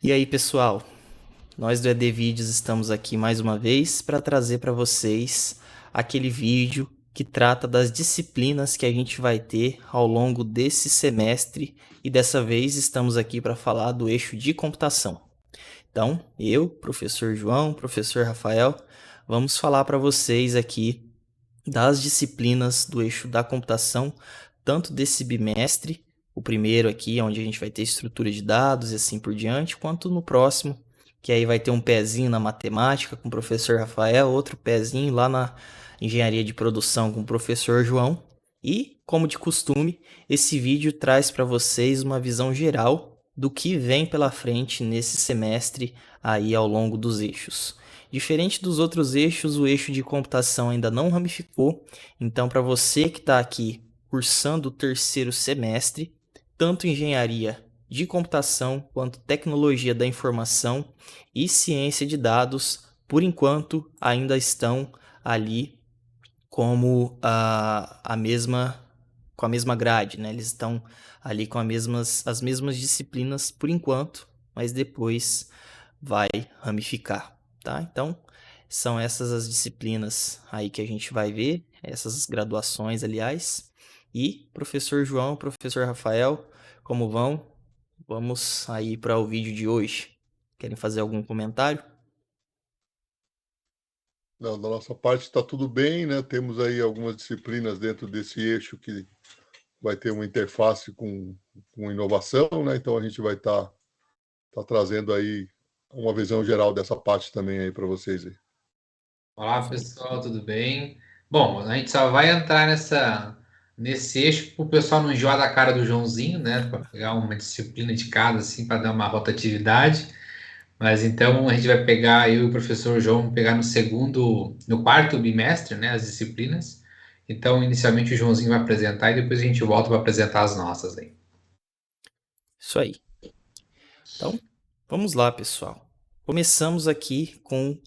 E aí, pessoal? Nós do ED Vídeos estamos aqui mais uma vez para trazer para vocês aquele vídeo que trata das disciplinas que a gente vai ter ao longo desse semestre e dessa vez estamos aqui para falar do eixo de computação. Então, eu, professor João, professor Rafael, vamos falar para vocês aqui das disciplinas do eixo da computação, tanto desse bimestre, o primeiro aqui, onde a gente vai ter estrutura de dados e assim por diante, quanto no próximo, que aí vai ter um pezinho na matemática com o professor Rafael, outro pezinho lá na engenharia de produção com o professor João. E, como de costume, esse vídeo traz para vocês uma visão geral do que vem pela frente nesse semestre aí ao longo dos eixos. Diferente dos outros eixos, o eixo de computação ainda não ramificou, então para você que está aqui cursando o terceiro semestre, tanto engenharia de computação quanto tecnologia da informação e ciência de dados, por enquanto ainda estão ali como com a mesma grade, né? Eles estão ali com as mesmas disciplinas por enquanto, mas depois vai ramificar, tá? Então, são essas as disciplinas aí que a gente vai ver, essas graduações, aliás. E professor João, professor Rafael, como vão? Vamos aí para o vídeo de hoje. Querem fazer algum comentário? Não, da nossa parte está tudo bem, né? Temos aí algumas disciplinas dentro desse eixo que vai ter uma interface com inovação, né? Então a gente vai tá trazendo aí uma visão geral dessa parte também aí para vocês aí. Olá pessoal, tudo bem? Bom, a gente só vai entrar nesse eixo para o pessoal não enjoar da cara do Joãozinho, né? Para pegar uma disciplina de cada, assim, para dar uma rotatividade. Mas então a gente vai pegar, eu e o professor João, pegar no quarto bimestre, né? As disciplinas. Então, inicialmente o Joãozinho vai apresentar e depois a gente volta para apresentar as nossas aí. Isso aí. Então, vamos lá, pessoal. Começamos aqui com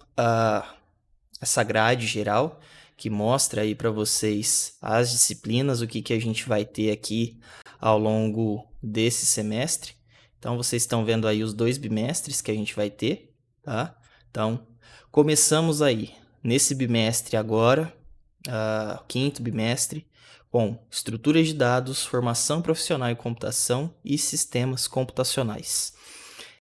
essa grade geral que mostra aí para vocês as disciplinas, o que que a gente vai ter aqui ao longo desse semestre. Então, vocês estão vendo aí os 2 bimestres que a gente vai ter, tá? Então, começamos aí nesse bimestre agora, quinto bimestre, com estruturas de dados, formação profissional em computação e sistemas computacionais.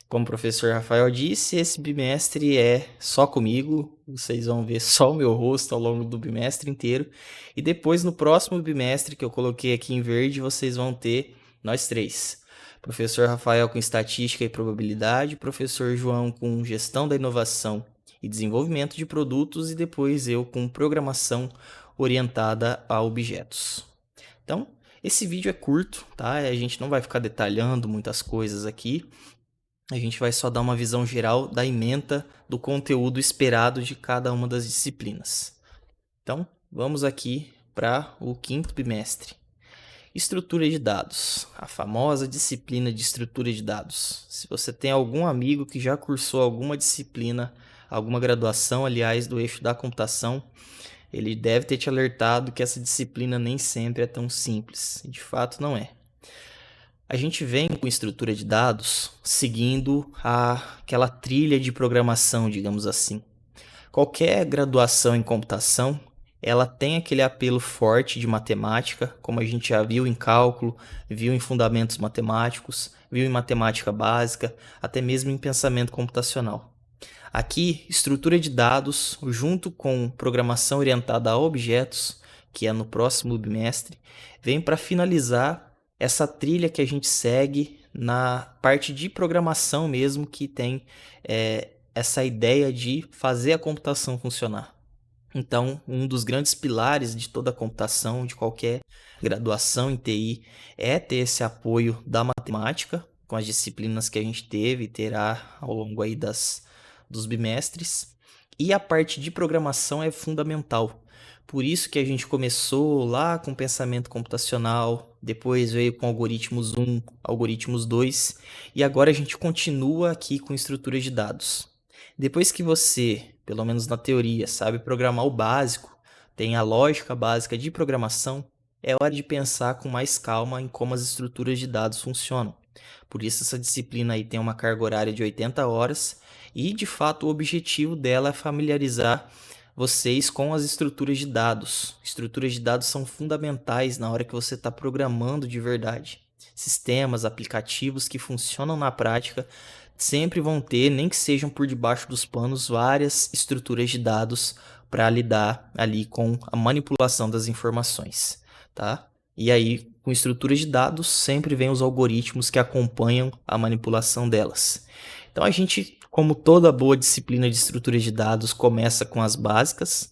Como o professor Rafael disse, esse bimestre é só comigo, vocês vão ver só o meu rosto ao longo do bimestre inteiro. E depois, no próximo bimestre, que eu coloquei aqui em verde, vocês vão ter nós três. Professor Rafael com estatística e probabilidade, professor João com gestão da inovação e desenvolvimento de produtos, e depois eu com programação orientada a objetos. Então, esse vídeo é curto, tá? A gente não vai ficar detalhando muitas coisas aqui. A gente vai só dar uma visão geral da ementa do conteúdo esperado de cada uma das disciplinas. Então, vamos aqui para o quinto bimestre. Estrutura de dados, a famosa disciplina de estrutura de dados. Se você tem algum amigo que já cursou alguma disciplina, alguma graduação, aliás, do eixo da computação, ele deve ter te alertado que essa disciplina nem sempre é tão simples. E de fato não é. A gente vem com estrutura de dados seguindo aquela trilha de programação, digamos assim. Qualquer graduação em computação, ela tem aquele apelo forte de matemática, como a gente já viu em cálculo, viu em fundamentos matemáticos, viu em matemática básica, até mesmo em pensamento computacional. Aqui, estrutura de dados, junto com programação orientada a objetos, que é no próximo bimestre, vem para finalizar essa trilha que a gente segue na parte de programação mesmo, que tem essa ideia de fazer a computação funcionar. Então, um dos grandes pilares de toda a computação, de qualquer graduação em TI, é ter esse apoio da matemática, com as disciplinas que a gente teve e terá ao longo aí dos bimestres. E a parte de programação é fundamental. Por isso que a gente começou lá com pensamento computacional, depois veio com algoritmos 1, algoritmos 2, e agora a gente continua aqui com estruturas de dados. Depois que você, pelo menos na teoria, sabe programar o básico, tem a lógica básica de programação, é hora de pensar com mais calma em como as estruturas de dados funcionam. Por isso essa disciplina aí tem uma carga horária de 80 horas e, de fato, o objetivo dela é familiarizar vocês com as estruturas de dados. Estruturas de dados são fundamentais na hora que você está programando de verdade. Sistemas, aplicativos que funcionam na prática sempre vão ter, nem que sejam por debaixo dos panos, várias estruturas de dados para lidar ali com a manipulação das informações, tá? E aí, com estruturas de dados, sempre vem os algoritmos que acompanham a manipulação delas. Então a gente, como toda boa disciplina de estruturas de dados, começa com as básicas,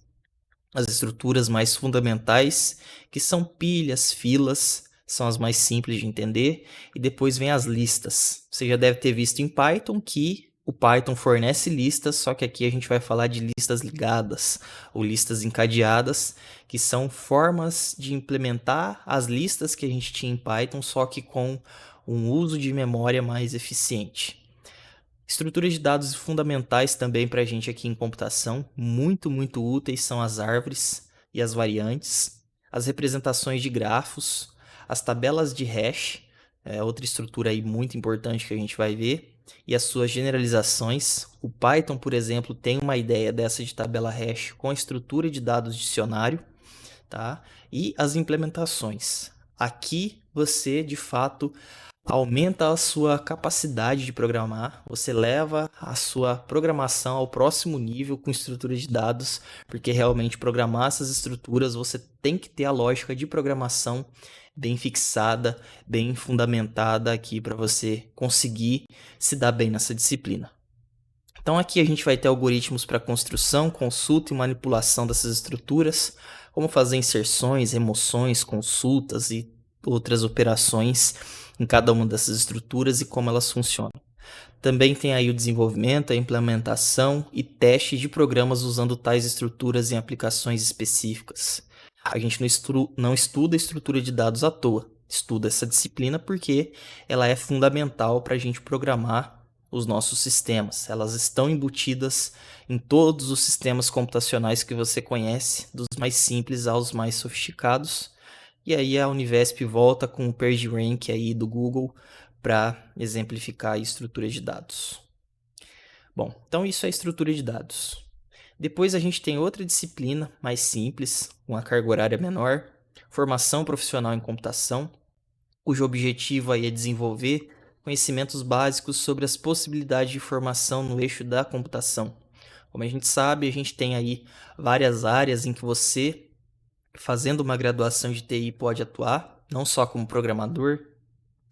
as estruturas mais fundamentais, que são pilhas, filas, são as mais simples de entender, e depois vem as listas. Você já deve ter visto em Python que o Python fornece listas, só que aqui a gente vai falar de listas ligadas ou listas encadeadas, que são formas de implementar as listas que a gente tinha em Python, só que com um uso de memória mais eficiente. Estruturas de dados fundamentais também para a gente aqui em computação, muito úteis, são as árvores e as variantes, as representações de grafos, as tabelas de hash, outra estrutura aí muito importante que a gente vai ver, e as suas generalizações. O Python, por exemplo, tem uma ideia dessa de tabela hash com a estrutura de dados dicionário, tá? E as implementações. Aqui você, de fato, aumenta a sua capacidade de programar, você leva a sua programação ao próximo nível com estruturas de dados, porque realmente programar essas estruturas você tem que ter a lógica de programação bem fixada, bem fundamentada aqui para você conseguir se dar bem nessa disciplina. Então aqui a gente vai ter algoritmos para construção, consulta e manipulação dessas estruturas, como fazer inserções, remoções, consultas e outras operações em cada uma dessas estruturas e como elas funcionam. Também tem aí o desenvolvimento, a implementação e teste de programas usando tais estruturas em aplicações específicas. A gente não estuda a estrutura de dados à toa, estuda essa disciplina porque ela é fundamental para a gente programar os nossos sistemas. Elas estão embutidas em todos os sistemas computacionais que você conhece, dos mais simples aos mais sofisticados. E aí a Univesp volta com o PageRank aí do Google para exemplificar a estrutura de dados. Bom, então isso é estrutura de dados. Depois a gente tem outra disciplina mais simples, com uma carga horária menor, formação profissional em computação, cujo objetivo aí é desenvolver conhecimentos básicos sobre as possibilidades de formação no eixo da computação. Como a gente sabe, a gente tem aí várias áreas em que você, fazendo uma graduação de TI, pode atuar, não só como programador,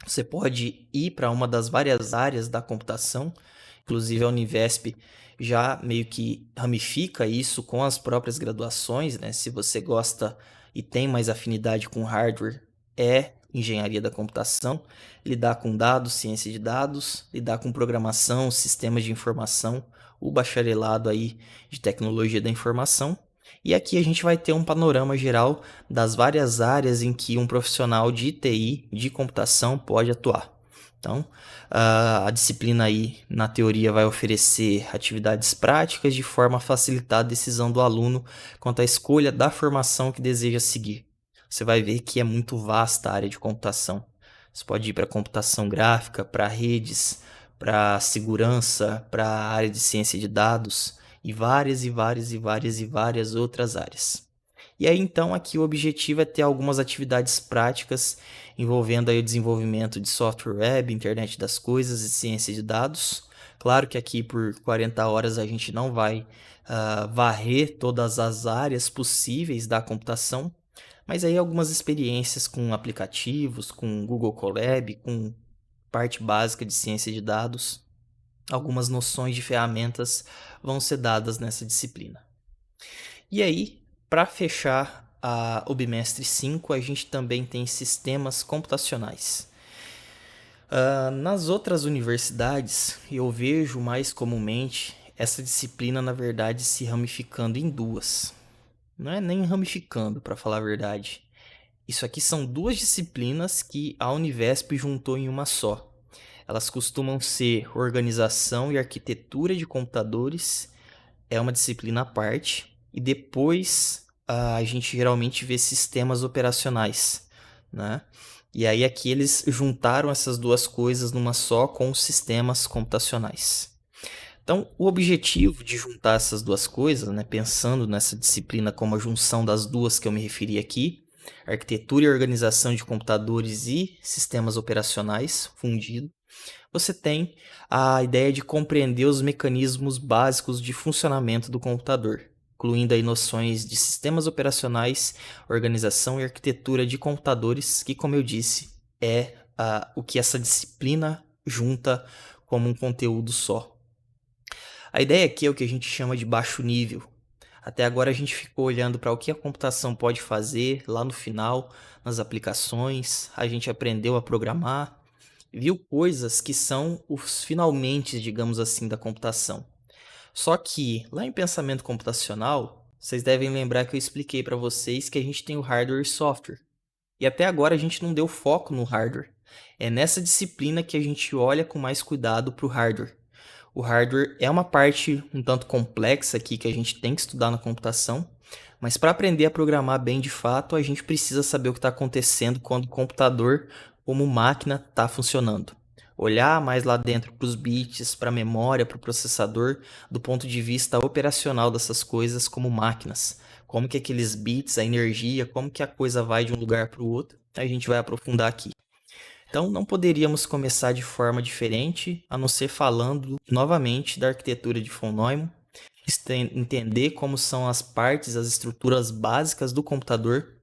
você pode ir para uma das várias áreas da computação, inclusive a Univesp já meio que ramifica isso com as próprias graduações, né? Se você gosta e tem mais afinidade com hardware, é engenharia da computação, lidar com dados, ciência de dados, lidar com programação, sistemas de informação, o bacharelado aí de tecnologia da informação. E aqui a gente vai ter um panorama geral das várias áreas em que um profissional de TI, de computação, pode atuar. Então, a disciplina aí, na teoria, vai oferecer atividades práticas de forma a facilitar a decisão do aluno quanto à escolha da formação que deseja seguir. Você vai ver que é muito vasta a área de computação. Você pode ir para computação gráfica, para redes, para segurança, para a área de ciência de dados e várias outras áreas. E aí então aqui o objetivo é ter algumas atividades práticas envolvendo aí o desenvolvimento de software web, internet das coisas e ciência de dados. Claro que aqui por 40 horas a gente não vai varrer todas as áreas possíveis da computação, mas aí algumas experiências com aplicativos, com Google Colab, com parte básica de ciência de dados, algumas noções de ferramentas vão ser dadas nessa disciplina. E aí, para fechar o bimestre 5, a gente também tem sistemas computacionais. Nas outras universidades, eu vejo mais comumente essa disciplina, na verdade, se ramificando em duas. Não é nem ramificando, para falar a verdade. Isso aqui são duas disciplinas que a Univesp juntou em uma só. Elas costumam ser organização e arquitetura de computadores, é uma disciplina à parte, e depois a gente geralmente vê sistemas operacionais, né? E aí aqui eles juntaram essas duas coisas numa só com os sistemas computacionais. Então, o objetivo de juntar essas duas coisas, né, pensando nessa disciplina como a junção das duas que eu me referi aqui, arquitetura e organização de computadores e sistemas operacionais fundido, você tem a ideia de compreender os mecanismos básicos de funcionamento do computador, incluindo aí noções de sistemas operacionais, organização e arquitetura de computadores, que, como eu disse, é o que essa disciplina junta como um conteúdo só. A ideia aqui é o que a gente chama de baixo nível. Até agora a gente ficou olhando para o que a computação pode fazer lá no final, nas aplicações, a gente aprendeu a programar, viu coisas que são os finalmente, digamos assim, da computação. Só que lá em pensamento computacional, vocês devem lembrar que eu expliquei para vocês que a gente tem o hardware e software. E até agora a gente não deu foco no hardware. É nessa disciplina que a gente olha com mais cuidado para o hardware. O hardware é uma parte um tanto complexa aqui que a gente tem que estudar na computação, mas para aprender a programar bem de fato, a gente precisa saber o que está acontecendo quando o computador, como máquina, está funcionando. Olhar mais lá dentro para os bits, para a memória, para o processador, do ponto de vista operacional dessas coisas como máquinas. Como que aqueles bits, a energia, como que a coisa vai de um lugar para o outro, a gente vai aprofundar aqui. Então, não poderíamos começar de forma diferente, a não ser falando novamente da arquitetura de von Neumann, entender como são as partes, as estruturas básicas do computador.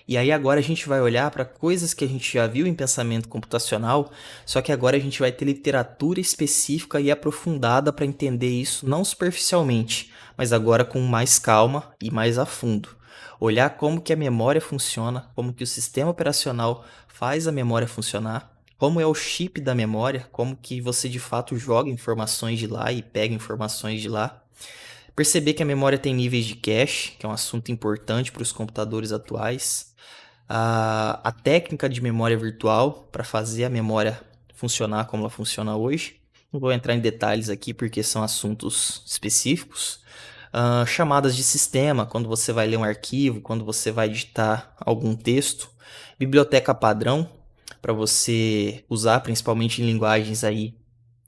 E aí agora a gente vai olhar para coisas que a gente já viu em pensamento computacional, só que agora a gente vai ter literatura específica e aprofundada para entender isso não superficialmente, mas agora com mais calma e mais a fundo. Olhar como que a memória funciona, como que o sistema operacional faz a memória funcionar, como é o chip da memória, como que você de fato joga informações de lá e pega informações de lá. Perceber que a memória tem níveis de cache, que é um assunto importante para os computadores atuais. A técnica de memória virtual para fazer a memória funcionar como ela funciona hoje. Não vou entrar em detalhes aqui porque são assuntos específicos. Chamadas de sistema, quando você vai ler um arquivo, quando você vai digitar algum texto. Biblioteca padrão, para você usar principalmente em linguagens aí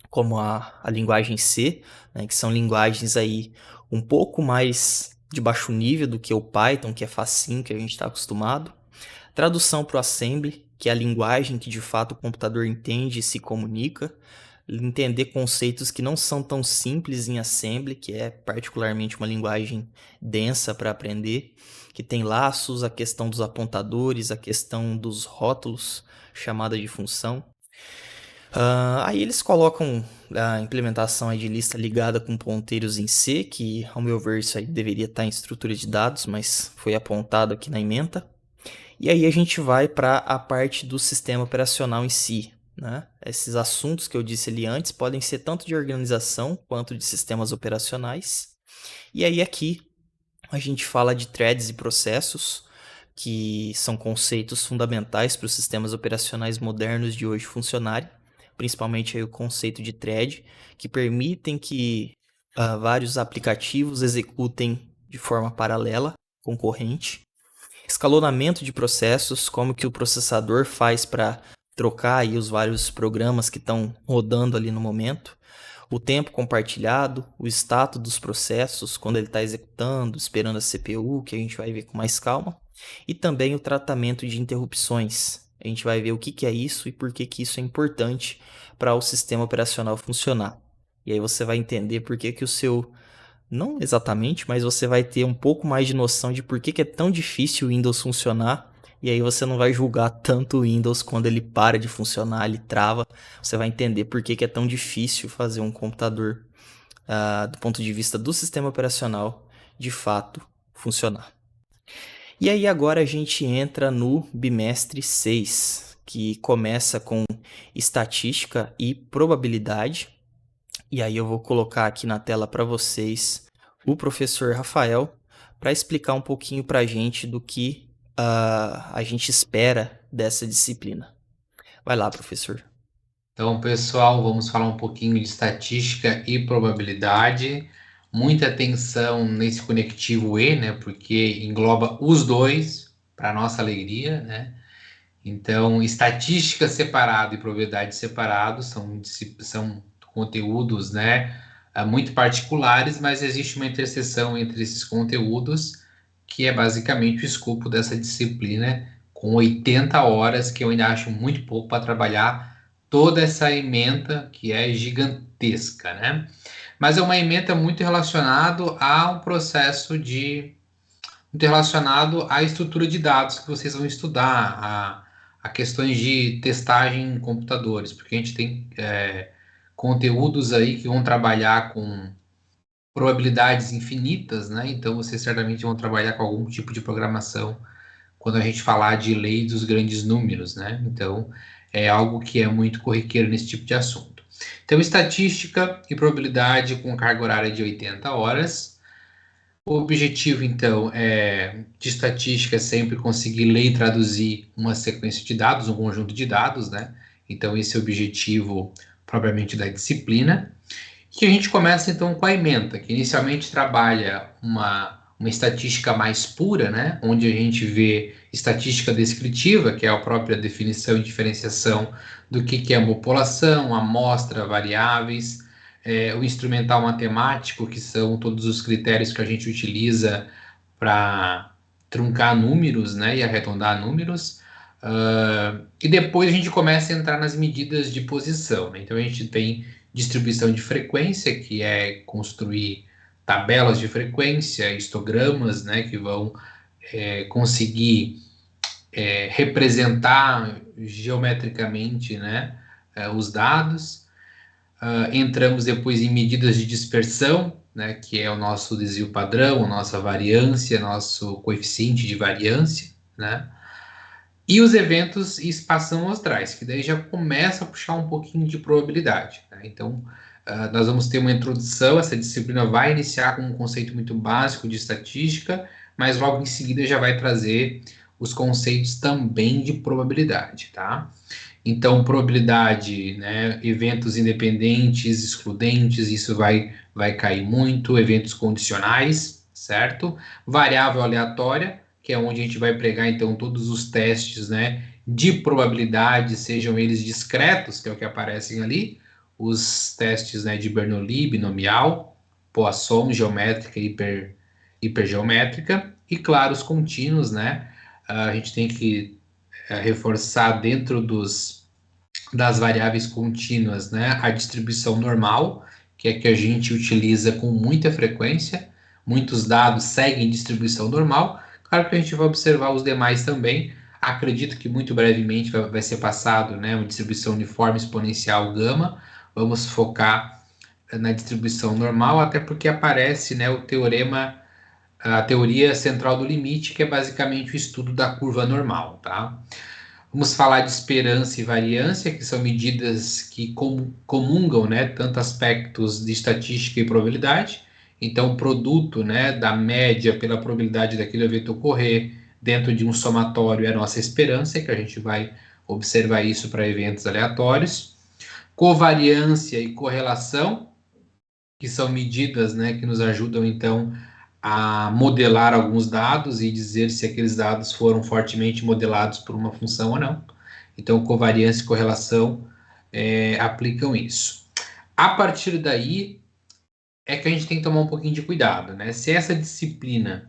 como a linguagem C, né, que são linguagens aí um pouco mais de baixo nível do que o Python, que é facinho, que a gente está acostumado. Tradução para o Assembly, que é a linguagem que de fato o computador entende e se comunica. Entender conceitos que não são tão simples em Assembly, que é particularmente uma linguagem densa para aprender, que tem laços, a questão dos apontadores, a questão dos rótulos, chamada de função. Aí eles colocam a implementação aí de lista ligada com ponteiros em C, que ao meu ver isso aí deveria estar em estrutura de dados, mas foi apontado aqui na ementa. E aí a gente vai para a parte do sistema operacional em si, né? Esses assuntos que eu disse ali antes podem ser tanto de organização quanto de sistemas operacionais. E aí aqui a gente fala de threads e processos, que são conceitos fundamentais para os sistemas operacionais modernos de hoje funcionarem, principalmente aí o conceito de thread, que permitem que vários aplicativos executem de forma paralela, concorrente. Escalonamento de processos, como que o processador faz para trocar aí os vários programas que estão rodando ali no momento. O tempo compartilhado, o status dos processos, quando ele está executando, esperando a CPU, que a gente vai ver com mais calma. E também o tratamento de interrupções. A gente vai ver o que é isso e por que isso é importante para o sistema operacional funcionar. E aí você vai entender por que o seu... Não exatamente, mas você vai ter um pouco mais de noção de por que é tão difícil o Windows funcionar. E aí você não vai julgar tanto o Windows quando ele para de funcionar, ele trava. Você vai entender por que é tão difícil fazer um computador, do ponto de vista do sistema operacional, de fato funcionar. E aí agora a gente entra no bimestre 6, que começa com estatística e probabilidade. E aí eu vou colocar aqui na tela para vocês o professor Rafael para explicar um pouquinho para a gente do que a gente espera dessa disciplina. Vai lá, professor. Então, pessoal, vamos falar um pouquinho de estatística e probabilidade. Muita atenção nesse conectivo E, né? Porque engloba os dois, para nossa alegria, né? Então, estatística separado e probabilidade separado são conteúdos, né, muito particulares, mas existe uma interseção entre esses conteúdos, que é basicamente o escopo dessa disciplina, com 80 horas, que eu ainda acho muito pouco para trabalhar toda essa ementa, que é gigantesca, né? Mas é uma ementa muito relacionado a um processo de muito relacionado à estrutura de dados que vocês vão estudar, a questões de testagem em computadores, porque a gente tem conteúdos aí que vão trabalhar com probabilidades infinitas, né? Então vocês certamente vão trabalhar com algum tipo de programação quando a gente falar de lei dos grandes números, né? Então é algo que é muito corriqueiro nesse tipo de assunto. Então, estatística e probabilidade com carga horária de 80 horas. O objetivo, então, de estatística é sempre conseguir ler e traduzir uma sequência de dados, um conjunto de dados, né? Então, esse é o objetivo propriamente da disciplina. E a gente começa, então, com a ementa, que inicialmente trabalha uma estatística mais pura, né? Onde a gente vê estatística descritiva, que é a própria definição e diferenciação do que é a população, amostra, variáveis, o instrumental matemático, que são todos os critérios que a gente utiliza para truncar números, né, e arredondar números. E depois a gente começa a entrar nas medidas de posição, né? Então a gente tem distribuição de frequência, que é construir tabelas de frequência, histogramas, né, que vão conseguir representar geometricamente, né, os dados. Entramos depois em medidas de dispersão, né, que é o nosso desvio padrão, a nossa variância, nosso coeficiente de variância, né? E os eventos espaço-amostrais, que daí já começa a puxar um pouquinho de probabilidade, né? Então, nós vamos ter uma introdução, essa disciplina vai iniciar com um conceito muito básico de estatística, mas logo em seguida já vai trazer os conceitos também de probabilidade, tá? Então, probabilidade, né, eventos independentes, excludentes, isso vai cair muito, eventos condicionais, certo? Variável aleatória, que é onde a gente vai pregar, então, todos os testes, né, de probabilidade, sejam eles discretos, que é o que aparecem ali, os testes, né, de Bernoulli, binomial, Poisson, geométrica e hipergeométrica, e, claro, os contínuos, né, a gente tem que reforçar dentro das variáveis contínuas, né, a distribuição normal, que é que a gente utiliza com muita frequência. Muitos dados seguem distribuição normal. Claro que a gente vai observar os demais também. Acredito que muito brevemente vai ser passado, né, uma distribuição uniforme exponencial gama. Vamos focar na distribuição normal, até porque aparece, né, o teorema, a teoria central do limite, que é basicamente o estudo da curva normal, tá? Vamos falar de esperança e variância, que são medidas que comungam, né, tanto aspectos de estatística e probabilidade. Então, o produto, né, da média pela probabilidade daquele evento ocorrer dentro de um somatório é a nossa esperança, que a gente vai observar isso para eventos aleatórios. Covariância e correlação, que são medidas, né, que nos ajudam, então, a modelar alguns dados e dizer se aqueles dados foram fortemente modelados por uma função ou não. Então, covariância e correlação aplicam isso. A partir daí é que a gente tem que tomar um pouquinho de cuidado, né? Se essa disciplina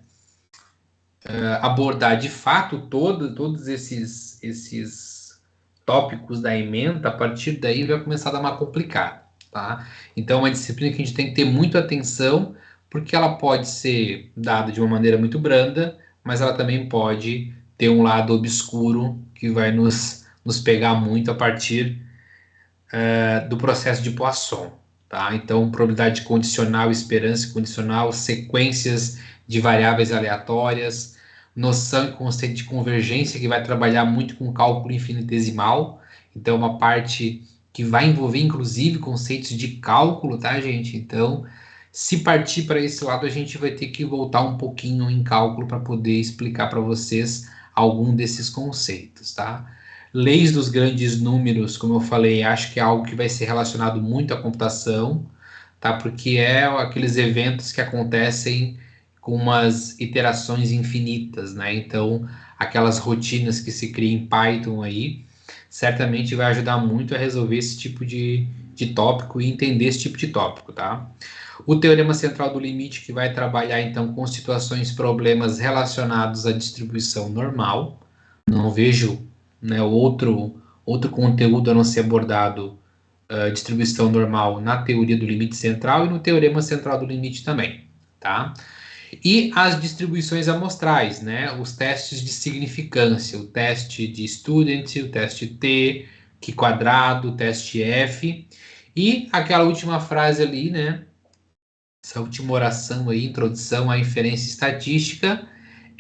abordar de fato todos esses tópicos da ementa, a partir daí vai começar a dar uma complicada, tá? Então, é uma disciplina que a gente tem que ter muita atenção, porque ela pode ser dada de uma maneira muito branda, mas ela também pode ter um lado obscuro que vai nos pegar muito a partir do processo de Poisson, tá? Então, probabilidade condicional, esperança condicional, sequências de variáveis aleatórias, noção e conceito de convergência, que vai trabalhar muito com cálculo infinitesimal. Então, uma parte que vai envolver, inclusive, conceitos de cálculo, tá, gente? Então, se partir para esse lado, a gente vai ter que voltar um pouquinho em cálculo para poder explicar para vocês algum desses conceitos, tá? Leis dos grandes números, como eu falei, acho que é algo que vai ser relacionado muito à computação, tá? Porque é aqueles eventos que acontecem com umas iterações infinitas, né? Então, aquelas rotinas que se cria em Python aí, certamente vai ajudar muito a resolver esse tipo de tópico e entender esse tipo de tópico, tá? O teorema central do limite, que vai trabalhar então com situações, problemas relacionados à distribuição normal. Não vejo, né, outro conteúdo a não ser abordado, distribuição normal na teoria do limite central e no teorema central do limite também, tá? E as distribuições amostrais, né? Os testes de significância, o teste de student, o teste T, Q quadrado, o teste F, e aquela última frase ali, né? Essa última oração aí, introdução à inferência estatística,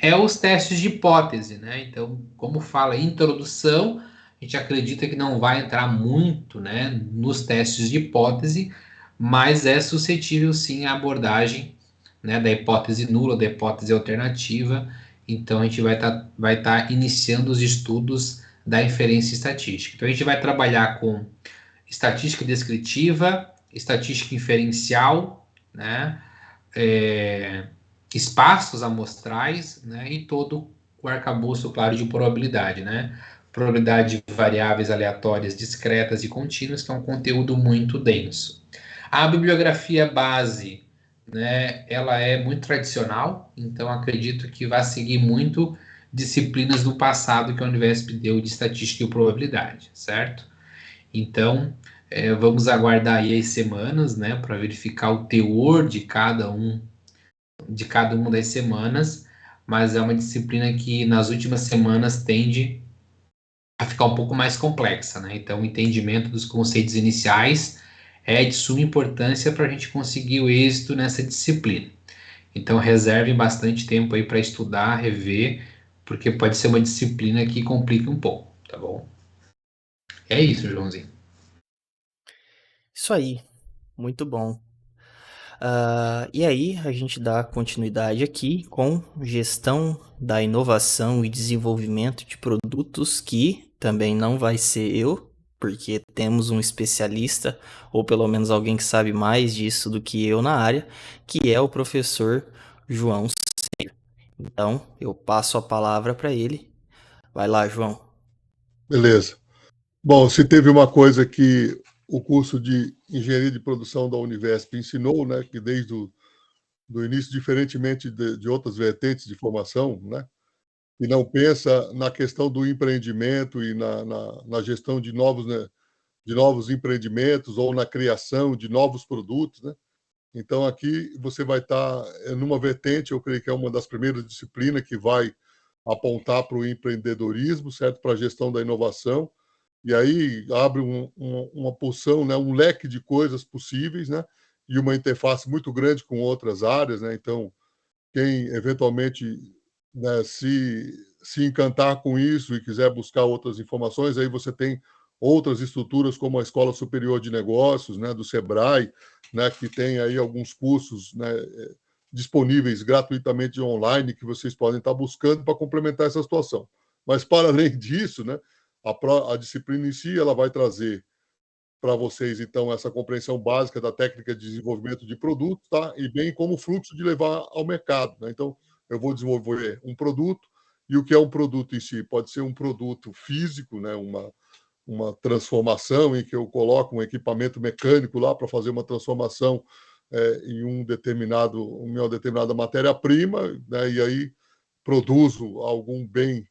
é os testes de hipótese, né? Então, como fala introdução, a gente acredita que não vai entrar muito, né, nos testes de hipótese, mas é suscetível sim à abordagem, né, da hipótese nula, da hipótese alternativa. Então, a gente vai tá iniciando os estudos da inferência estatística. Então, a gente vai trabalhar com estatística descritiva, estatística inferencial, né? Espaços amostrais, né? E todo o arcabouço, claro, de probabilidade, né? Probabilidade de variáveis aleatórias discretas e contínuas, que é um conteúdo muito denso. A bibliografia base, né? Ela é muito tradicional, então acredito que vai seguir muito disciplinas do passado que a Univesp deu de estatística e probabilidade, certo? Então, vamos aguardar aí as semanas, né, para verificar o teor de cada uma das semanas, mas é uma disciplina que nas últimas semanas tende a ficar um pouco mais complexa, né? Então, o entendimento dos conceitos iniciais é de suma importância para a gente conseguir o êxito nessa disciplina. Então, reserve bastante tempo aí para estudar, rever, porque pode ser uma disciplina que complica um pouco, tá bom? É isso, Joãozinho. Isso aí, muito bom. E aí, a gente dá continuidade aqui com gestão da inovação e desenvolvimento de produtos, que também não vai ser eu, porque temos um especialista, ou pelo menos alguém que sabe mais disso do que eu na área, que é o professor João. Então, eu passo a palavra para ele. Vai lá, João. Beleza. Bom, se teve uma coisa que o curso de Engenharia de Produção da Univesp ensinou, né, que desde o do início, diferentemente de outras vertentes de formação, né, e não pensa na questão do empreendimento e na gestão né, de novos empreendimentos ou na criação de novos produtos, né? Então, aqui você vai estar numa vertente, eu creio que é uma das primeiras disciplinas que vai apontar para o empreendedorismo, certo? Para a gestão da inovação. E aí abre uma porção, né? Um leque de coisas possíveis, né? E uma interface muito grande com outras áreas, né? Então, quem eventualmente, né, se encantar com isso e quiser buscar outras informações, aí você tem outras estruturas como a Escola Superior de Negócios, né, do Sebrae, né, que tem aí alguns cursos, né, disponíveis gratuitamente online que vocês podem estar buscando para complementar essa situação. Mas para além disso, né, a disciplina em si ela vai trazer para vocês, então, essa compreensão básica da técnica de desenvolvimento de produtos, tá? E bem como o fluxo de levar ao mercado, né? Então, eu vou desenvolver um produto, e o que é um produto em si? Pode ser um produto físico, né? Uma transformação em que eu coloco um equipamento mecânico lá para fazer uma transformação em uma determinada matéria-prima, né? E aí produzo algum bem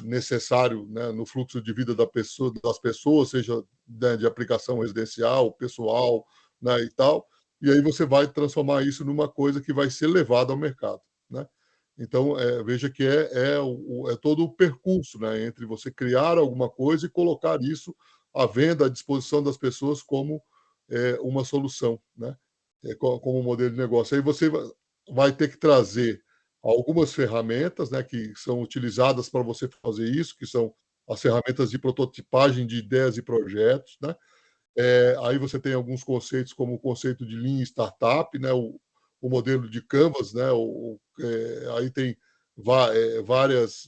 necessário, né, no fluxo de vida das pessoas, seja, né, de aplicação residencial, pessoal, né, e tal. E aí você vai transformar isso numa coisa que vai ser levada ao mercado, né? Então, veja que é todo o percurso, né, entre você criar alguma coisa e colocar isso à venda, à disposição das pessoas como uma solução, né? Como um modelo de negócio. Aí você vai ter que trazer algumas ferramentas, né, que são utilizadas para você fazer isso, que são as ferramentas de prototipagem de ideias e projetos, né? Aí você tem alguns conceitos como o conceito de Lean Startup, né, o modelo de Canvas, né, aí tem várias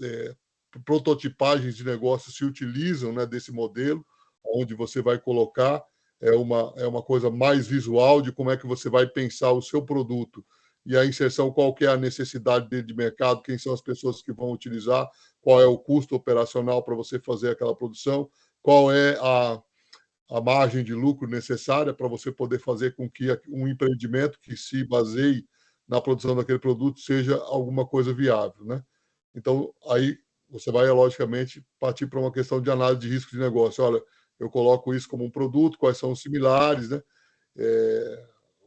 prototipagens de negócios se utilizam, né, desse modelo, onde você vai colocar é uma coisa mais visual de como é que você vai pensar o seu produto e a inserção, qual que é a necessidade dele de mercado, quem são as pessoas que vão utilizar, qual é o custo operacional para você fazer aquela produção, qual é a margem de lucro necessária para você poder fazer com que um empreendimento que se baseie na produção daquele produto seja alguma coisa viável, né? Então, aí você vai, logicamente, partir para uma questão de análise de risco de negócio. Olha, eu coloco isso como um produto, quais são os similares, né?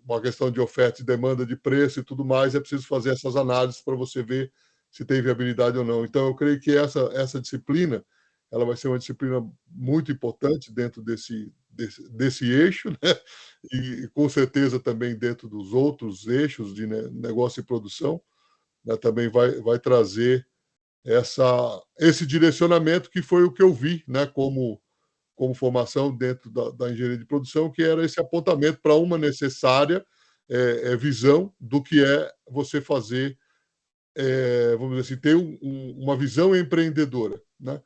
Uma questão de oferta e demanda de preço e tudo mais, é preciso fazer essas análises para você ver se tem viabilidade ou não. Então, eu creio que essa disciplina ela vai ser uma disciplina muito importante dentro desse eixo, né? E com certeza também dentro dos outros eixos de negócio e produção, né? Também vai trazer esse direcionamento que foi o que eu vi, né? Como formação dentro da engenharia de produção, que era esse apontamento para uma necessária visão do que é você fazer, vamos dizer assim, ter uma visão empreendedora, né?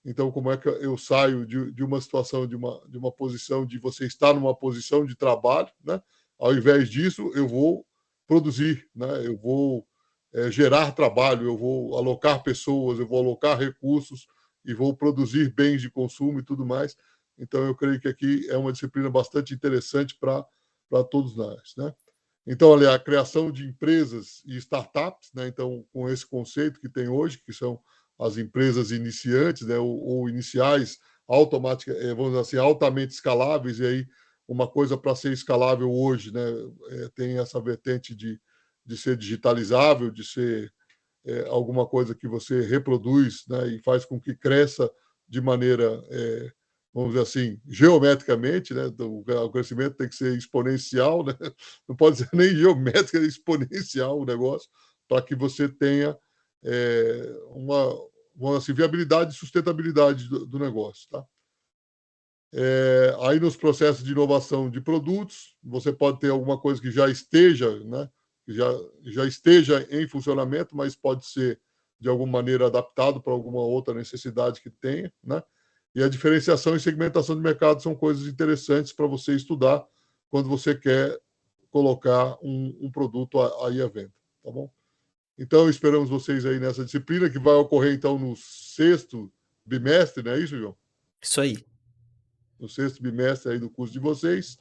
Então, como é que eu saio de uma situação, de uma posição de você estar numa posição de trabalho, né? Ao invés disso, eu vou produzir, né? Eu vou gerar trabalho, eu vou alocar pessoas, eu vou alocar recursos e vou produzir bens de consumo e tudo mais. Então, eu creio que aqui é uma disciplina bastante interessante para todos nós, né? Então, olha, a criação de empresas e startups, né? Então, com esse conceito que tem hoje, que são as empresas iniciantes, né? ou iniciais, vamos dizer assim, altamente escaláveis, e aí uma coisa para ser escalável hoje, né? Tem essa vertente de ser digitalizável, de ser alguma coisa que você reproduz, né? E faz com que cresça de maneira, vamos dizer assim, geometricamente, né? Então, o crescimento tem que ser exponencial, né? Não pode ser nem geométrico, é exponencial o negócio, para que você tenha uma assim, viabilidade e sustentabilidade do negócio, tá? Aí nos processos de inovação de produtos, você pode ter alguma coisa que já esteja, né? Já esteja em funcionamento, mas pode ser de alguma maneira adaptado para alguma outra necessidade que tenha, né? E a diferenciação e segmentação de mercado são coisas interessantes para você estudar quando você quer colocar um produto aí à venda, tá bom? Então, esperamos vocês aí nessa disciplina, que vai ocorrer, então, no 6º bimestre, não é isso, João? Isso aí. No 6º bimestre aí do curso de vocês,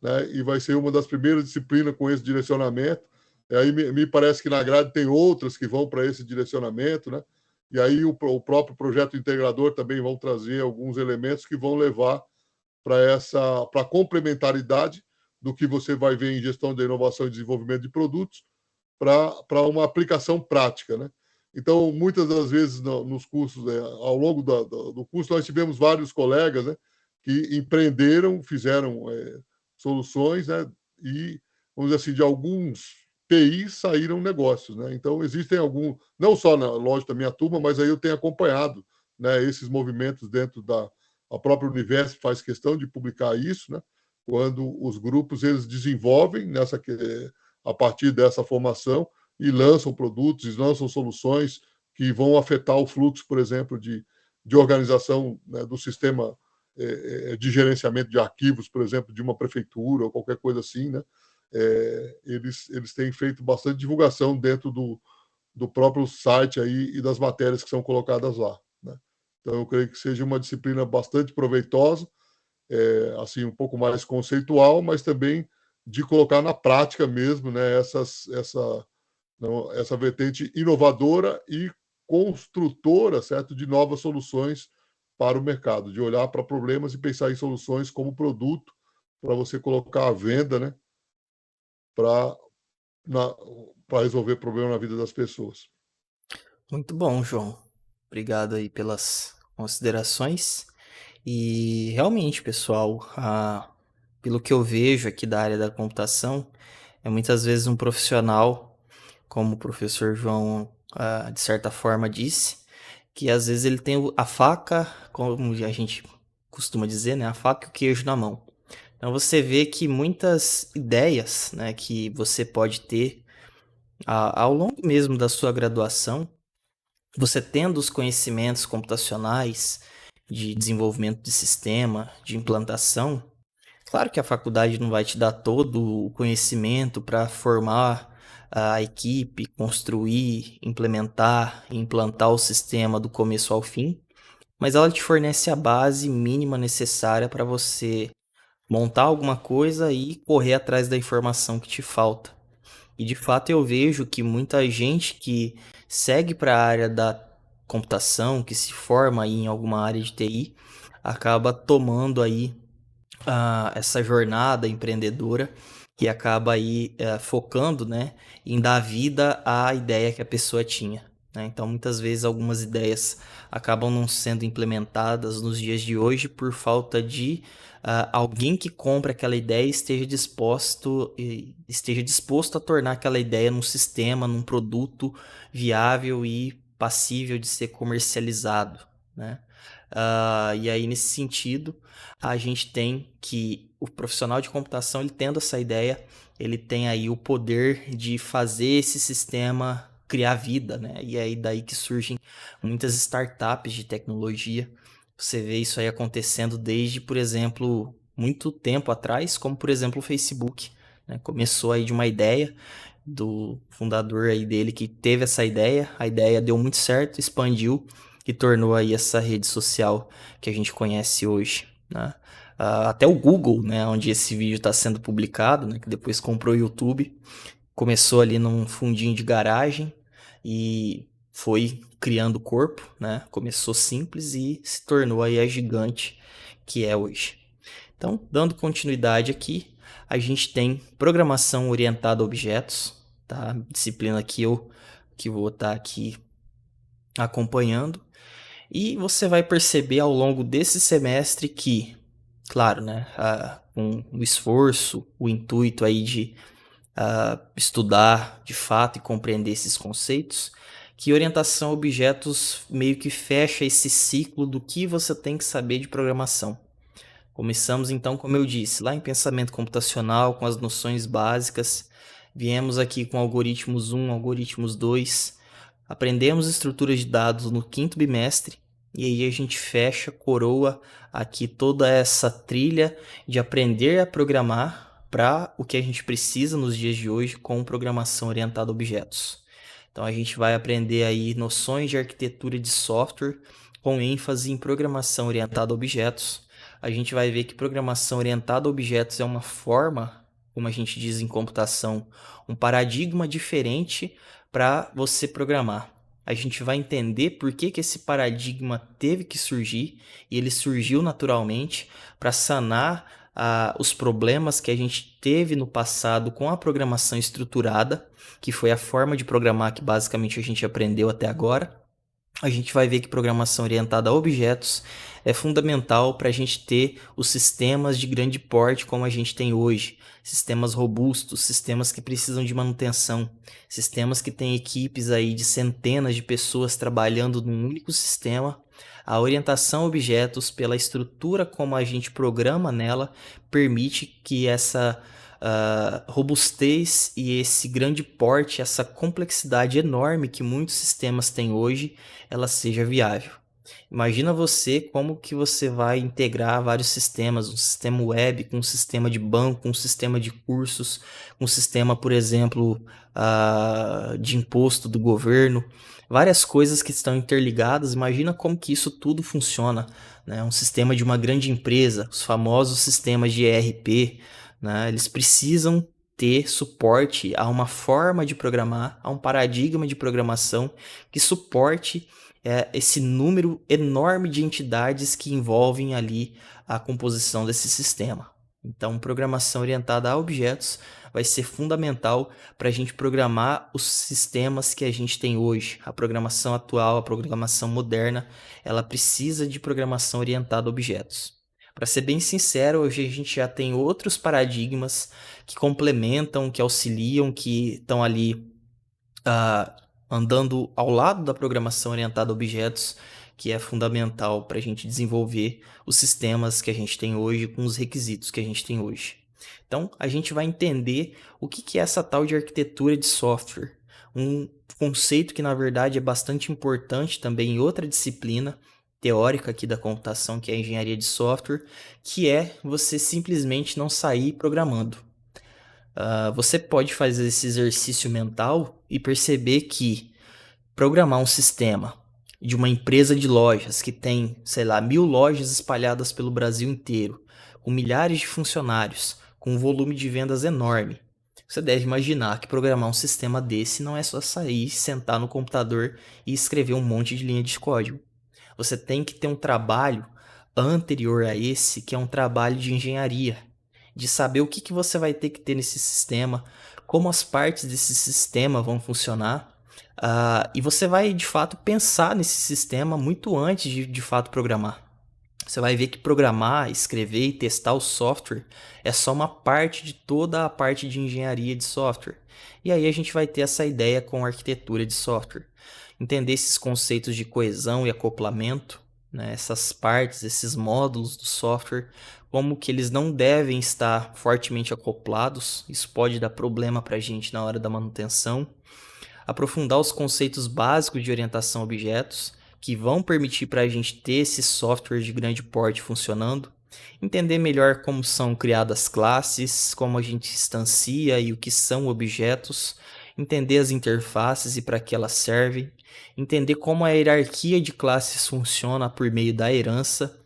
né? E vai ser uma das primeiras disciplinas com esse direcionamento. E aí me parece que na grade tem outras que vão para esse direcionamento, né? E aí o próprio projeto integrador também vão trazer alguns elementos que vão levar para a complementaridade do que você vai ver em gestão de inovação e desenvolvimento de produtos para uma aplicação prática, né? Então, muitas das vezes nos cursos, ao longo do curso, nós tivemos vários colegas, né, que empreenderam, fizeram soluções, né, e, vamos dizer assim, de alguns PIs saíram negócios, né? Então, existem alguns, não só na loja da minha turma, mas aí eu tenho acompanhado, né, esses movimentos dentro a própria Universo faz questão de publicar isso, né? Quando os grupos eles desenvolvem a partir dessa formação e lançam produtos, e lançam soluções que vão afetar o fluxo, por exemplo, de organização, né, do sistema de gerenciamento de arquivos, por exemplo, de uma prefeitura ou qualquer coisa assim, né? Eles têm feito bastante divulgação dentro do próprio site aí e das matérias que são colocadas lá, né? Então, eu creio que seja uma disciplina bastante proveitosa, assim, um pouco mais conceitual, mas também de colocar na prática mesmo, né, essa vertente inovadora e construtora, certo, de novas soluções para o mercado, de olhar para problemas e pensar em soluções como produto para você colocar à venda, né, para resolver problema na vida das pessoas. Muito bom, João. Obrigado aí pelas considerações. E realmente, pessoal, pelo que eu vejo aqui da área da computação, é muitas vezes um profissional, como o professor João, de certa forma, disse, que às vezes ele tem a faca, como a gente costuma dizer, né, a faca e o queijo na mão. Então você vê que muitas ideias, né, que você pode ter ao longo mesmo da sua graduação, você tendo os conhecimentos computacionais de desenvolvimento de sistema, de implantação, claro que a faculdade não vai te dar todo o conhecimento para formar a equipe, construir, implementar e implantar o sistema do começo ao fim, mas ela te fornece a base mínima necessária para você montar alguma coisa e correr atrás da informação que te falta. E de fato eu vejo que muita gente que segue para a área da computação, que se forma aí em alguma área de TI, acaba tomando aí essa jornada empreendedora e acaba aí focando, né, em dar vida à ideia que a pessoa tinha, né? Então, muitas vezes, algumas ideias acabam não sendo implementadas nos dias de hoje por falta de alguém que compre aquela ideia e esteja disposto a tornar aquela ideia num sistema, num produto viável e passível de ser comercializado, né? E aí, nesse sentido, a gente tem que o profissional de computação, ele tendo essa ideia, ele tem aí o poder de fazer esse sistema criar vida, né? E aí daí que surgem muitas startups de tecnologia. Você vê isso aí acontecendo desde, por exemplo, muito tempo atrás, como por exemplo o Facebook, né? Começou aí de uma ideia do fundador aí dele que teve essa ideia, a ideia deu muito certo, expandiu e tornou aí essa rede social que a gente conhece hoje, né? Até o Google, né, onde esse vídeo está sendo publicado, né, que depois comprou o YouTube, começou ali num fundinho de garagem e foi criando corpo, né? Começou simples e se tornou aí a gigante que é hoje. Então, dando continuidade aqui, a gente tem programação orientada a objetos, tá? Disciplina que vou estar aqui acompanhando. E você vai perceber ao longo desse semestre que, claro, né, com o esforço, o intuito aí de estudar de fato e compreender esses conceitos, que orientação a objetos meio que fecha esse ciclo do que você tem que saber de programação. Começamos então, como eu disse, lá em pensamento computacional, com as noções básicas, viemos aqui com algoritmos 1, algoritmos 2, aprendemos estruturas de dados no quinto bimestre, e aí a gente fecha, coroa aqui toda essa trilha de aprender a programar para o que a gente precisa nos dias de hoje com programação orientada a objetos. Então a gente vai aprender aí noções de arquitetura de software com ênfase em programação orientada a objetos. A gente vai ver que programação orientada a objetos é uma forma, como a gente diz em computação, um paradigma diferente para você programar. A gente vai entender por que esse paradigma teve que surgir, e ele surgiu naturalmente para sanar os problemas que a gente teve no passado com a programação estruturada, que foi a forma de programar que basicamente a gente aprendeu até agora. A gente vai ver que programação orientada a objetos é fundamental para a gente ter os sistemas de grande porte como a gente tem hoje. Sistemas robustos, sistemas que precisam de manutenção, sistemas que têm equipes aí de centenas de pessoas trabalhando num único sistema. A orientação a objetos, pela estrutura como a gente programa nela, permite que essa robustez e esse grande porte, essa complexidade enorme que muitos sistemas têm hoje, ela seja viável. Imagina você como que você vai integrar vários sistemas, um sistema web com um sistema de banco, um sistema de cursos, um sistema, por exemplo, de imposto do governo, várias coisas que estão interligadas. Imagina como que isso tudo funciona, né? Um sistema de uma grande empresa, os famosos sistemas de ERP, né? Eles precisam ter suporte a uma forma de programar, a um paradigma de programação que suporte esse número enorme de entidades que envolvem ali a composição desse sistema. Então, programação orientada a objetos vai ser fundamental para a gente programar os sistemas que a gente tem hoje. A programação atual, a programação moderna, ela precisa de programação orientada a objetos. Para ser bem sincero, hoje a gente já tem outros paradigmas que complementam, que auxiliam, que estão ali andando ao lado da programação orientada a objetos, que é fundamental para a gente desenvolver os sistemas que a gente tem hoje com os requisitos que a gente tem hoje. Então, a gente vai entender o que é essa tal de arquitetura de software, um conceito que, na verdade, é bastante importante também em outra disciplina teórica aqui da computação, que é a engenharia de software, que é você simplesmente não sair programando. Você pode fazer esse exercício mental e perceber que programar um sistema de uma empresa de lojas que tem, sei lá, 1000 lojas espalhadas pelo Brasil inteiro, com milhares de funcionários, com um volume de vendas enorme. Você deve imaginar que programar um sistema desse não é só sair, sentar no computador e escrever um monte de linha de código. Você tem que ter um trabalho anterior a esse, que é um trabalho de engenharia, de saber o que você vai ter que ter nesse sistema, como as partes desse sistema vão funcionar. E você vai, de fato, pensar nesse sistema muito antes de fato programar. Você vai ver que programar, escrever e testar o software é só uma parte de toda a parte de engenharia de software. E aí a gente vai ter essa ideia com a arquitetura de software. Entender esses conceitos de coesão e acoplamento, né, essas partes, esses módulos do software, como que eles não devem estar fortemente acoplados. Isso pode dar problema para a gente na hora da manutenção. Aprofundar os conceitos básicos de orientação a objetos, que vão permitir para a gente ter esse software de grande porte funcionando, entender melhor como são criadas classes, como a gente instancia e o que são objetos, entender as interfaces e para que elas servem, entender como a hierarquia de classes funciona por meio da herança,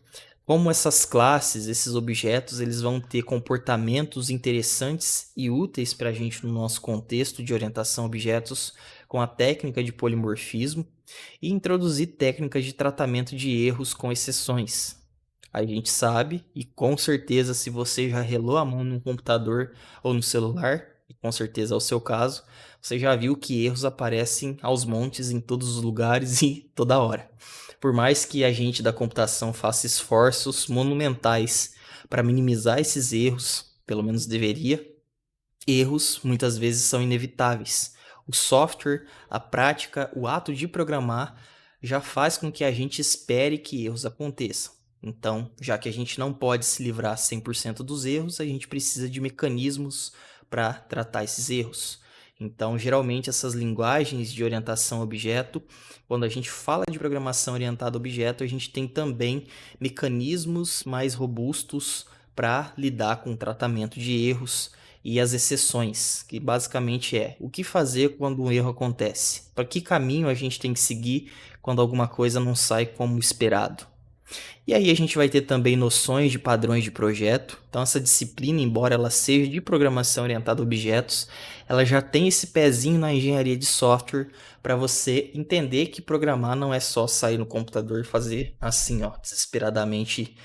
como essas classes, esses objetos, eles vão ter comportamentos interessantes e úteis para a gente no nosso contexto de orientação a objetos com a técnica de polimorfismo e introduzir técnicas de tratamento de erros com exceções. A gente sabe, e com certeza se você já relou a mão num computador ou no celular, e com certeza é o seu caso, você já viu que erros aparecem aos montes em todos os lugares e toda hora. Por mais que a gente da computação faça esforços monumentais para minimizar esses erros, pelo menos deveria, erros muitas vezes são inevitáveis. O software, a prática, o ato de programar já faz com que a gente espere que erros aconteçam. Então, já que a gente não pode se livrar 100% dos erros, a gente precisa de mecanismos para tratar esses erros. Então, geralmente, essas linguagens de orientação a objeto, quando a gente fala de programação orientada a objeto, a gente tem também mecanismos mais robustos para lidar com o tratamento de erros e as exceções, que basicamente é o que fazer quando um erro acontece, para que caminho a gente tem que seguir quando alguma coisa não sai como esperado. E aí a gente vai ter também noções de padrões de projeto. Então essa disciplina, embora ela seja de programação orientada a objetos, ela já tem esse pezinho na engenharia de software para você entender que programar não é só sair no computador e fazer assim, ó, desesperadamente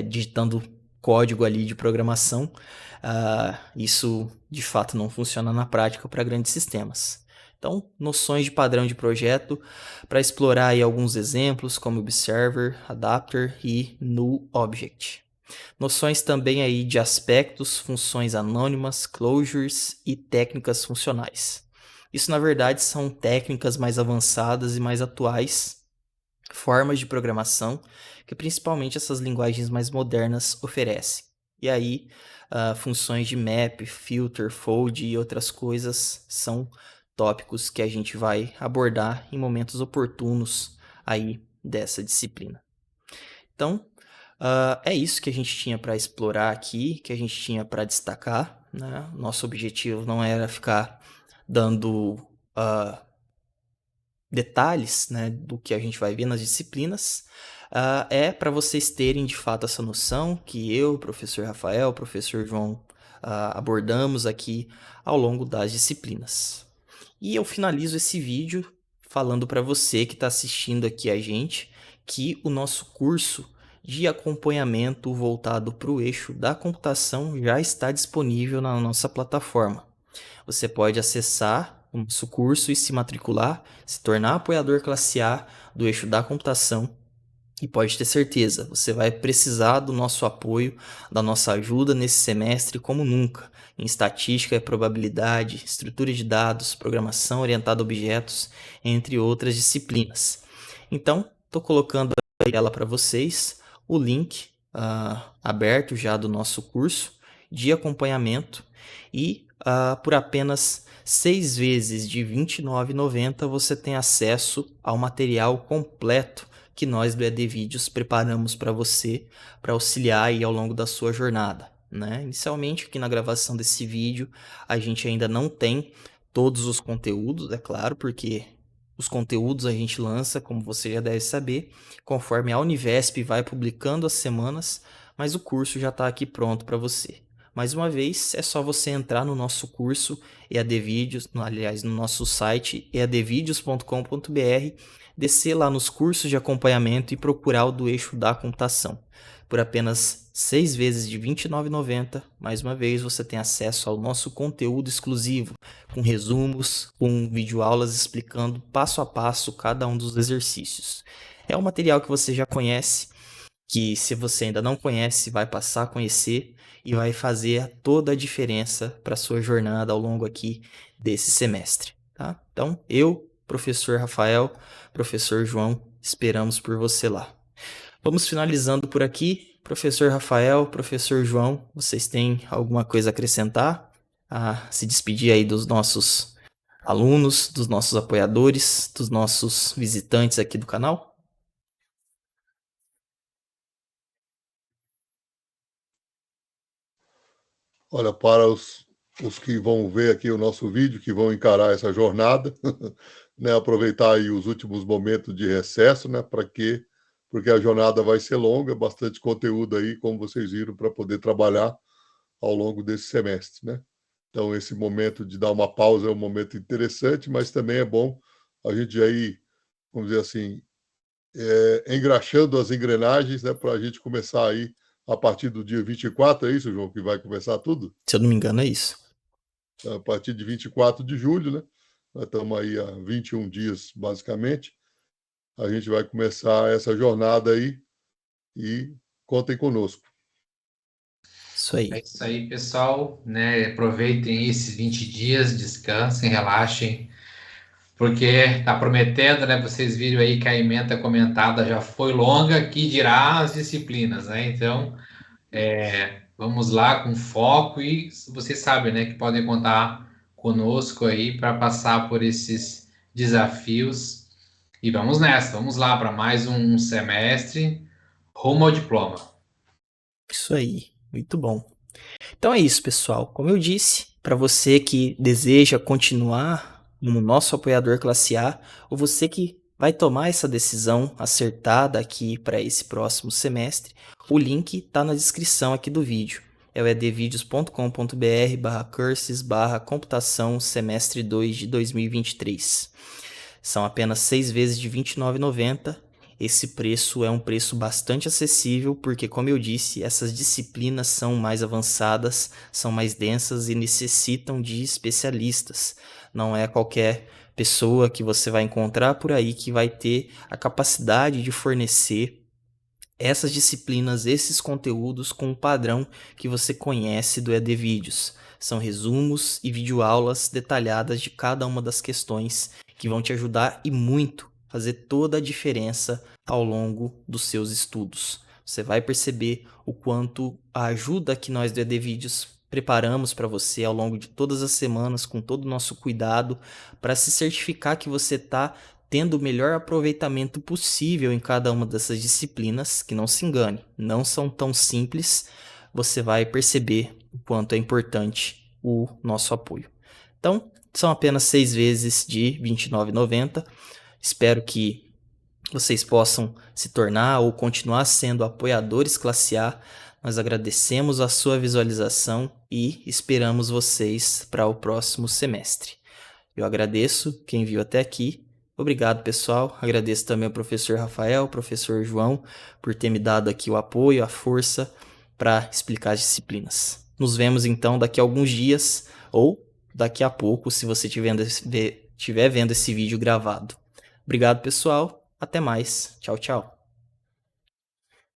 digitando código ali de programação. Isso de fato não funciona na prática para grandes sistemas. Então, noções de padrão de projeto para explorar aí alguns exemplos como Observer, Adapter e Null Object. Noções também aí de aspectos, funções anônimas, closures e técnicas funcionais. Isso na verdade são técnicas mais avançadas e mais atuais, formas de programação que principalmente essas linguagens mais modernas oferecem. E aí, funções de map, filter, fold e outras coisas são tópicos que a gente vai abordar em momentos oportunos aí dessa disciplina. Então, é isso que a gente tinha para explorar aqui, que a gente tinha para destacar, né? Nosso objetivo não era ficar dando detalhes, né, do que a gente vai ver nas disciplinas, é para vocês terem de fato essa noção que eu, professor Rafael, professor João, abordamos aqui ao longo das disciplinas. E eu finalizo esse vídeo falando para você que está assistindo aqui a gente que o nosso curso de acompanhamento voltado para o eixo da computação já está disponível na nossa plataforma. Você pode acessar o nosso curso e se matricular, se tornar apoiador classe A do eixo da computação. E pode ter certeza, você vai precisar do nosso apoio, da nossa ajuda nesse semestre como nunca, em estatística e probabilidade, estrutura de dados, programação orientada a objetos, entre outras disciplinas. Então, estou colocando aí ela para vocês, o link aberto já do nosso curso de acompanhamento e por apenas 6 vezes de R$ 29,90 você tem acesso ao material completo que nós do ED Vídeos preparamos para você, para auxiliar aí ao longo da sua jornada. né? Inicialmente, aqui na gravação desse vídeo, a gente ainda não tem todos os conteúdos, é claro, porque os conteúdos a gente lança, como você já deve saber, conforme a Univesp vai publicando as semanas, mas o curso já está aqui pronto para você. Mais uma vez, é só você entrar no nosso curso EAD Vídeos, aliás, no nosso site eadvideos.com.br, descer lá nos cursos de acompanhamento e procurar o do eixo da computação. Por apenas 6 vezes de R$ 29,90, mais uma vez você tem acesso ao nosso conteúdo exclusivo, com resumos, com videoaulas explicando passo a passo cada um dos exercícios. É um material que você já conhece, que se você ainda não conhece, vai passar a conhecer e vai fazer toda a diferença para a sua jornada ao longo aqui desse semestre, tá? Então, eu, professor Rafael, professor João, esperamos por você lá. Vamos finalizando por aqui. Professor Rafael, professor João, vocês têm alguma coisa a acrescentar? A se despedir aí dos nossos alunos, dos nossos apoiadores, dos nossos visitantes aqui do canal? Olha, para os que vão ver aqui o nosso vídeo, que vão encarar essa jornada, né, aproveitar aí os últimos momentos de recesso, né, para quê? Porque a jornada vai ser longa, bastante conteúdo aí, como vocês viram, para poder trabalhar ao longo desse semestre, né? Então, esse momento de dar uma pausa é um momento interessante, mas também é bom a gente aí, vamos dizer assim, engraxando as engrenagens, né, para a gente começar aí a partir do dia 24, é isso, João, que vai começar tudo? Se eu não me engano, é isso. A partir de 24 de julho, né? Nós estamos aí há 21 dias, basicamente. A gente vai começar essa jornada aí e contem conosco. Isso aí. É isso aí, pessoal, né? Aproveitem esses 20 dias, descansem, relaxem, porque tá prometendo, né? Vocês viram aí que a ementa comentada já foi longa, que dirá as disciplinas, né? Então, vamos lá com foco e vocês sabem, né, que podem contar conosco aí para passar por esses desafios. E vamos nessa, vamos lá para mais um semestre rumo ao diploma. Isso aí. Muito bom. Então é isso, pessoal. Como eu disse, para você que deseja continuar como nosso apoiador classe A, ou você que vai tomar essa decisão acertada aqui para esse próximo semestre, o link está na descrição aqui do vídeo. É o edvideos.com.br/curses/computação semestre 2 de 2023. São apenas 6 vezes de R$ 29,90. Esse preço é um preço bastante acessível, porque, como eu disse, essas disciplinas são mais avançadas, são mais densas e necessitam de especialistas. Não é qualquer pessoa que você vai encontrar por aí que vai ter a capacidade de fornecer essas disciplinas, esses conteúdos com o padrão que você conhece do EAD Vídeos. São resumos e videoaulas detalhadas de cada uma das questões que vão te ajudar e muito fazer toda a diferença ao longo dos seus estudos. Você vai perceber o quanto a ajuda que nós do EAD Vídeos preparamos para você ao longo de todas as semanas, com todo o nosso cuidado, para se certificar que você está tendo o melhor aproveitamento possível em cada uma dessas disciplinas, que não se engane, não são tão simples, você vai perceber o quanto é importante o nosso apoio. Então, são apenas 6 vezes de R$ 29,90. Espero que vocês possam se tornar ou continuar sendo apoiadores classe A. Nós agradecemos a sua visualização e esperamos vocês para o próximo semestre. Eu agradeço quem viu até aqui. Obrigado, pessoal. Agradeço também ao professor Rafael, professor João, por ter me dado aqui o apoio, a força para explicar as disciplinas. Nos vemos então daqui a alguns dias ou daqui a pouco, se você estiver vendo esse vídeo gravado. Obrigado, pessoal. Até mais. Tchau, tchau.